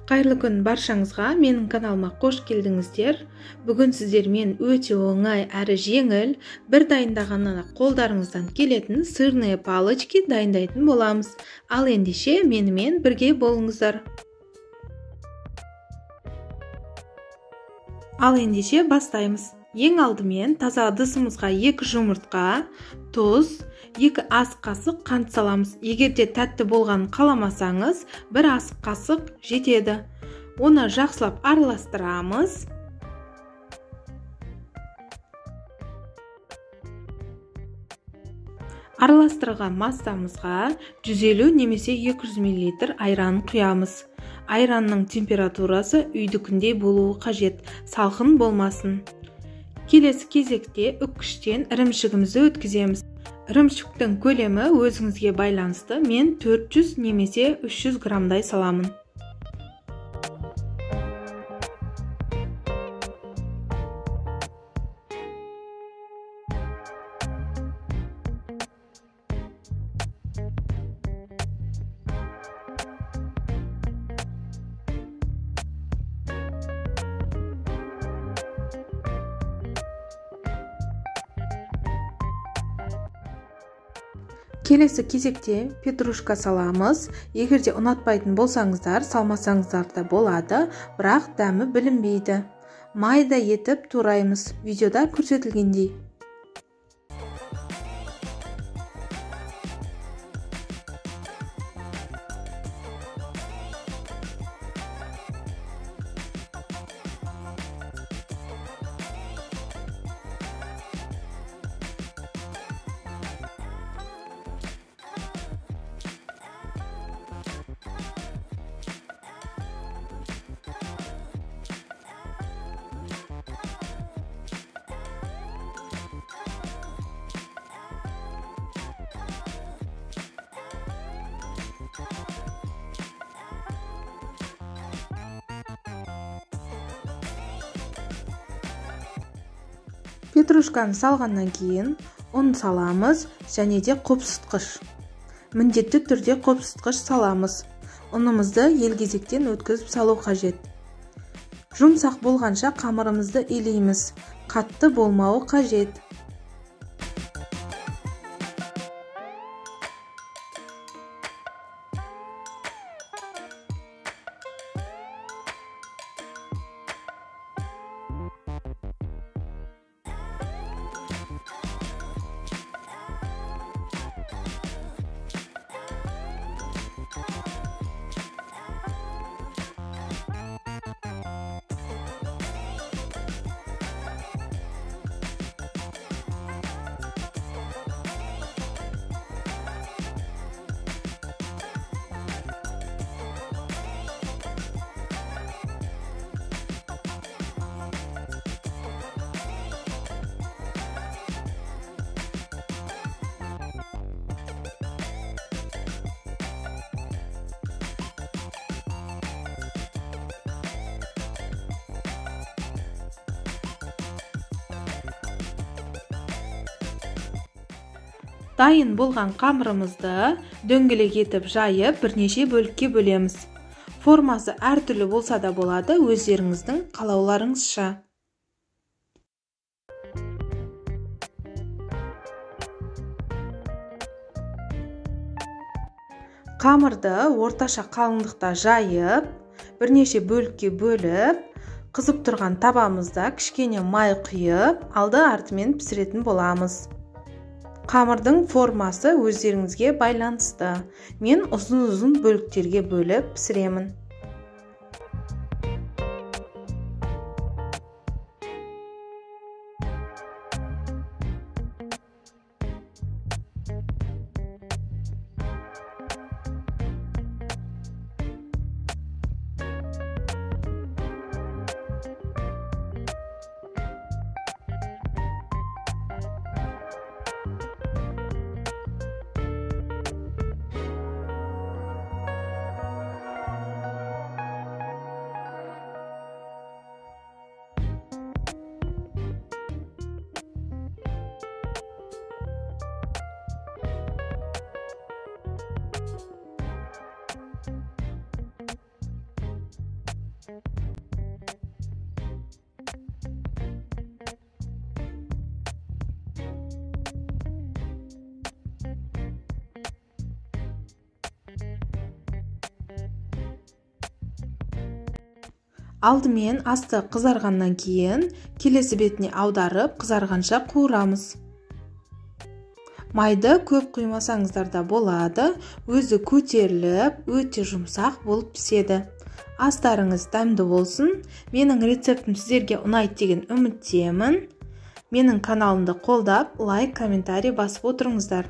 Қайырлы күн баршаңызға, менің каналыма қош келдіңіздер. Бүгін сіздермен өте оңай әрі жеңіл, бір дайындағаннан қолдарыңыздан келетін сырные палочки дайындайтын боламыз. Ал ендеше менімен бірге болыңыздар. Ал ендеше бастаймыз. Ең алдымен таза ыдысымызға 2 жұмыртқа, тұз, 2 ас қасық қант саламыз. Егерде тәтті болған қаламасаңыз, 1 ас қасық жетеді. Оны жақсылап араластырамыз. Араластырған массамызға 150 немесе 200 мл айран құямыз. Айранның температурасы үйдікіндей болуы қажет, салқын болмасын. Келесі кезекте үккіштен ірімшігімізді өткіземіз. Ірімшіктің көлемі өзіңізге байланысты. Мен 400 немесе 300 грамдай саламын. Келесі кезекте петрушка саламыз. Егерде ұнатпайтын болсаңыздар, салмасаңыздар да болады, бірақ дәмі білінбейді. Майда етіп тураймыз, видеода көрсетілгендей. Петрушканы салғаннан кейін ұн саламыз және де қопсытқыш. Міндетті түрде қопсытқыш саламыз. Ұнымызды елгезектен өткізіп салу қажет. Жұмсақ болғанша қамырымызды илейміз. Қатты болмауы қажет. Дайын болған қамырымызды дөңгелек етіп жайып бірнеше бөлікке бөлеміз. Формасы әртүрлі болса да болады, өздеріңіздің қалауларыңызша. Қамырды орташа қалыңдықта жайып, бірнеше бөлікке бөліп, қызып тұрған табамызда кішкене май құйып, алды-артымен пісіретін боламыз. Қамырдың формасы өздеріңізге байланысты. Мен ұзын-ұзын бөліктерге бөліп пісіремін. Алдымен асты қызарғаннан кейін келесі бетіне аударып қызарғанша қуырамыз. Майды көп құймасаңыздар да болады, өзі көтеріліп, өте жұмсақ болып піседі. Астарыңыз дәмді болсын. Менің рецептім сіздерге ұнайды деген үміттемін. Менің каналымды қолдап, лайк, комментарий басып отырыңыздар.